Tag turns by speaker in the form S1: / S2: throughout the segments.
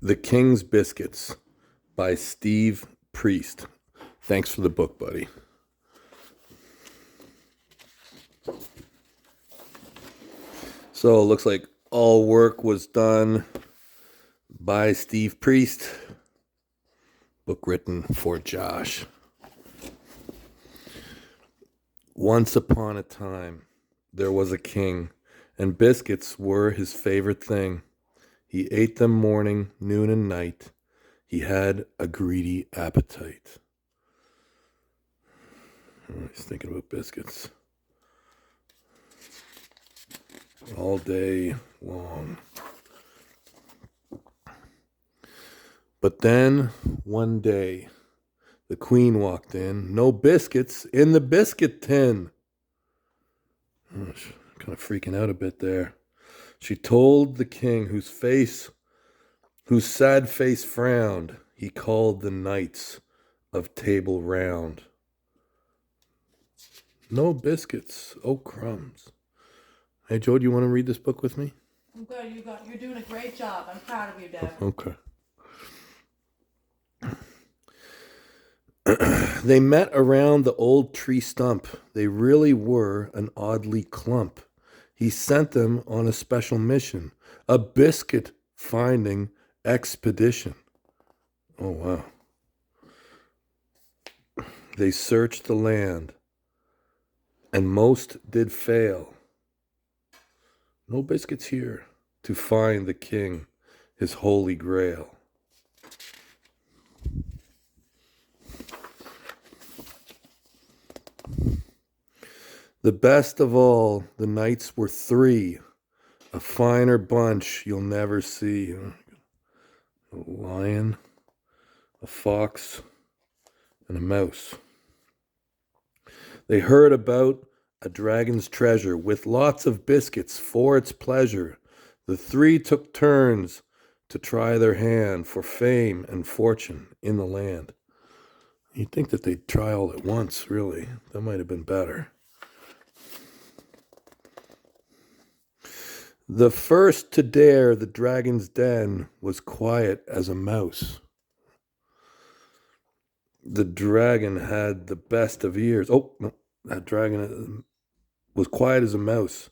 S1: The King's Biscuits by Steve Priest. Thanks for the book, buddy. So it looks like all work was done by Steve Priest. Book written for Josh. Once upon a time, there was a king, and biscuits were his favorite thing. He ate them morning, noon, and night. He had a greedy appetite. He's thinking about biscuits all day long. But then, one day, the queen walked in. No biscuits in the biscuit tin. Oh, she's kind of freaking out a bit there. She told the king, whose sad face frowned. He called the knights of Table Round. No biscuits. Oh, crumbs. Hey, Joe, do you want to read this book with me?
S2: I'm good. You're doing a great job. I'm proud of you, Devon.
S1: Okay. They met around the old tree stump. They really were an oddly clump. He sent them on a special mission, a biscuit finding expedition. Oh, wow. They searched the land, and most did fail. No biscuits here to find the king, his holy grail. The best of all, the knights were three, a finer bunch you'll never see. A lion, a fox, and a mouse. They heard about a dragon's treasure with lots of biscuits for its pleasure. The three took turns to try their hand for fame and fortune in the land. You'd think that they'd try all at once, really. That might have been better. The first to dare the dragon's den was quiet as a mouse. The dragon had the best of ears. Oh, no, that dragon was quiet as a mouse.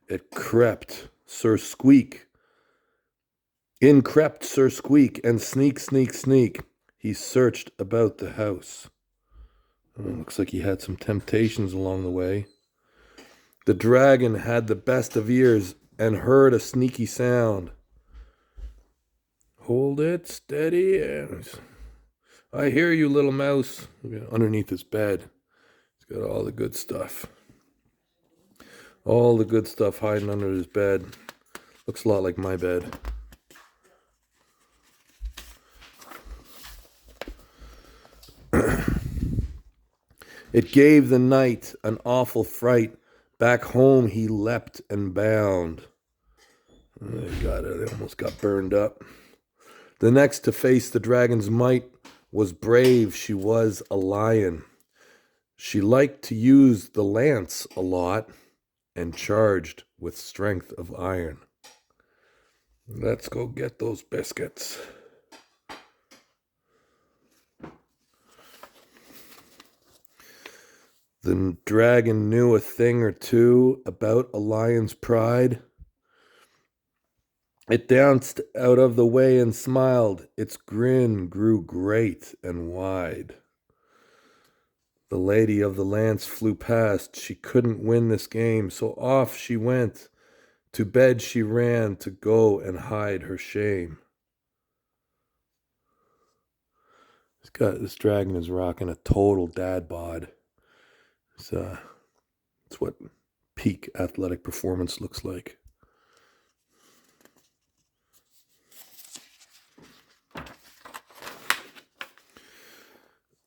S1: It crept Sir Squeak. In crept Sir Squeak, and sneak, sneak, sneak, he searched about the house. Oh, looks like he had some temptations along the way. The dragon had the best of ears and heard a sneaky sound. Hold it steady. I hear you, little mouse. Underneath his bed. He's got all the good stuff. All the good stuff hiding under his bed. Looks a lot like my bed. It gave the knight an awful fright. Back home he leapt and bound. They almost got burned up. The next to face the dragon's might was brave. She was a lion. She liked to use the lance a lot and charged with strength of iron. Let's go get those biscuits. The dragon knew a thing or two about a lion's pride. It danced out of the way and smiled. Its grin grew great and wide. The lady of the lance flew past. She couldn't win this game, so off she went. To bed she ran to go and hide her shame. This dragon is rocking a total dad bod. It's what peak athletic performance looks like.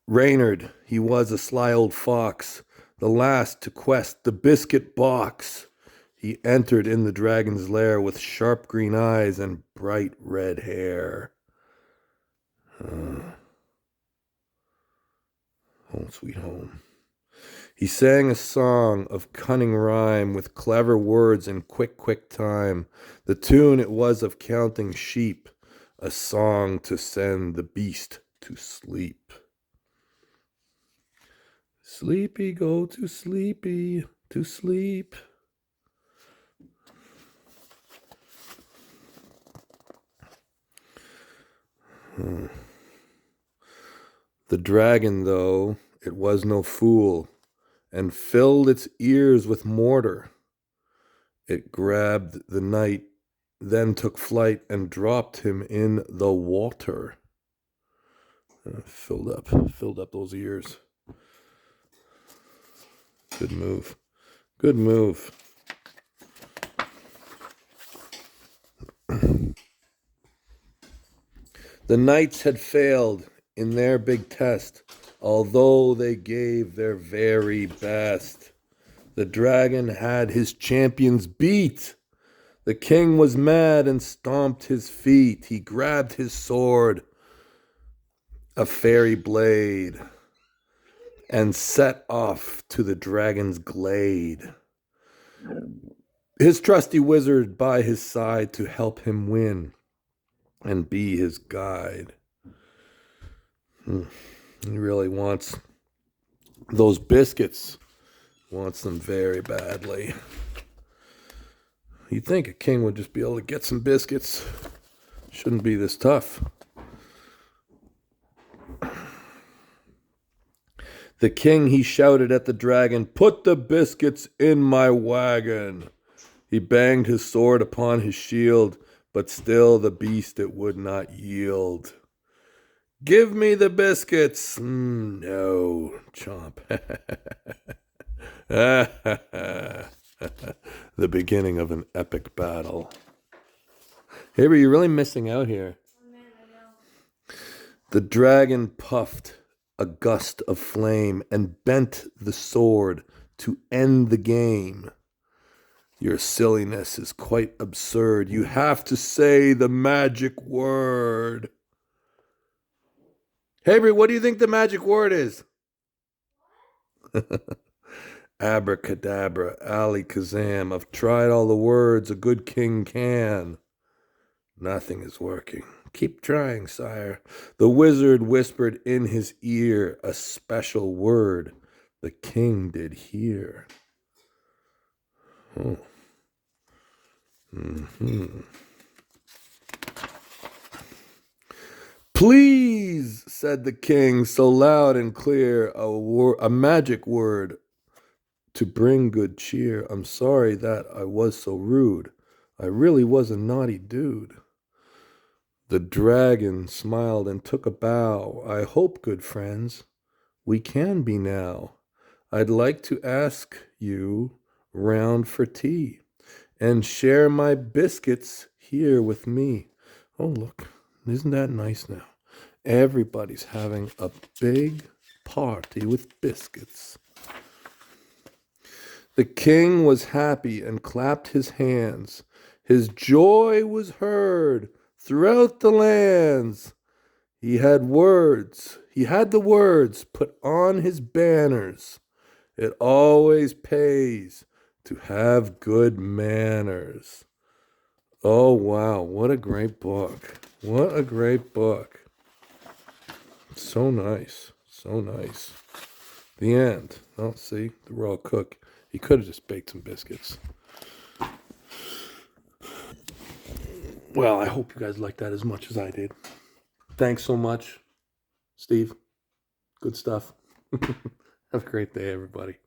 S1: Reynard, he was a sly old fox, the last to quest the biscuit box. He entered in the dragon's lair with sharp green eyes and bright red hair. Home sweet home. He sang a song of cunning rhyme with clever words in quick, quick time. The tune it was of counting sheep, a song to send the beast to sleep. Sleepy, go to sleepy, to sleep. The dragon, though, it was no fool, and filled its ears with mortar. It grabbed the knight, then took flight and dropped him in the water. Filled up those ears. Good move. Good move. The knights had failed in their big test, although they gave their very best. The dragon had his champions beat. The king was mad and stomped his feet. He grabbed his sword, a fairy blade, and set off to the dragon's glade. His trusty wizard by his side to help him win and be his guide. He really wants those biscuits. Wants them very badly. You'd think a king would just be able to get some biscuits. Shouldn't be this tough. The king, he shouted at the dragon, "Put the biscuits in my wagon." He banged his sword upon his shield, but still the beast it would not yield. "Give me the biscuits." No, chomp. The beginning of an epic battle. Hey, but you're really missing out here.
S2: Oh man, I know.
S1: The dragon puffed a gust of flame and bent the sword to end the game. Your silliness is quite absurd. You have to say the magic word. Hey, what do you think the magic word is? Abracadabra, alakazam. I've tried all the words a good king can. Nothing is working. Keep trying, sire. The wizard whispered in his ear a special word the king did hear. Oh. "Please," said the king so loud and clear, a magic word to bring good cheer. I'm sorry that I was so rude. I really was a naughty dude. The dragon smiled and took a bow. "I hope, good friends, we can be now. I'd like to ask you round for tea and share my biscuits here with me." Oh, look, isn't that nice now? Everybody's having a big party with biscuits. The king was happy and clapped his hands. His joy was heard throughout the lands. He had the words put on his banners. It always pays to have good manners. Oh, wow, what a great book. What a great book. So nice, so nice. The end. Oh, see, the raw cook. He could have just baked some biscuits. Well, I hope you guys liked that as much as I did. Thanks so much, Steve. Good stuff. Have a great day, everybody.